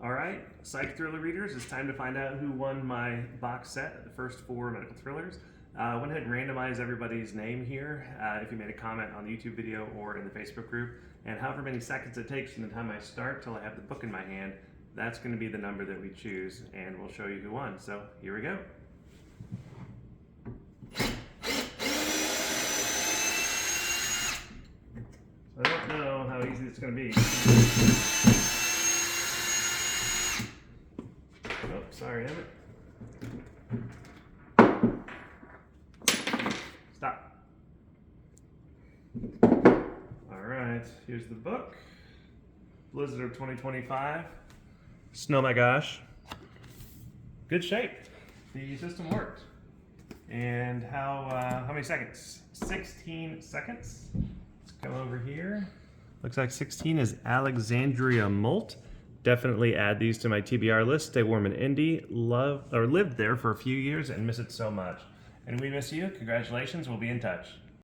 All right, Psych Thriller readers, it's time to find out who won my box set, the first 4 medical thrillers. I went ahead and randomized everybody's name here if you made a comment on the YouTube video or in the Facebook group. And however many seconds it takes from the time I start till I have the book in my hand, that's going to be the number that we choose, and we'll show you who won. So here we go. I don't know how easy it's going to be. Oh, sorry, Emmett. Stop. All right, here's the book. Blizzard of 2025. Snow my gosh. Good shape. The system worked. And how many seconds? 16 seconds. Let's come over here. Looks like 16 is Alexandria Molt. Definitely add these to my TBR list. Stay warm in Indy. Lived there for a few years and miss it so much. And we miss you. Congratulations. We'll be in touch.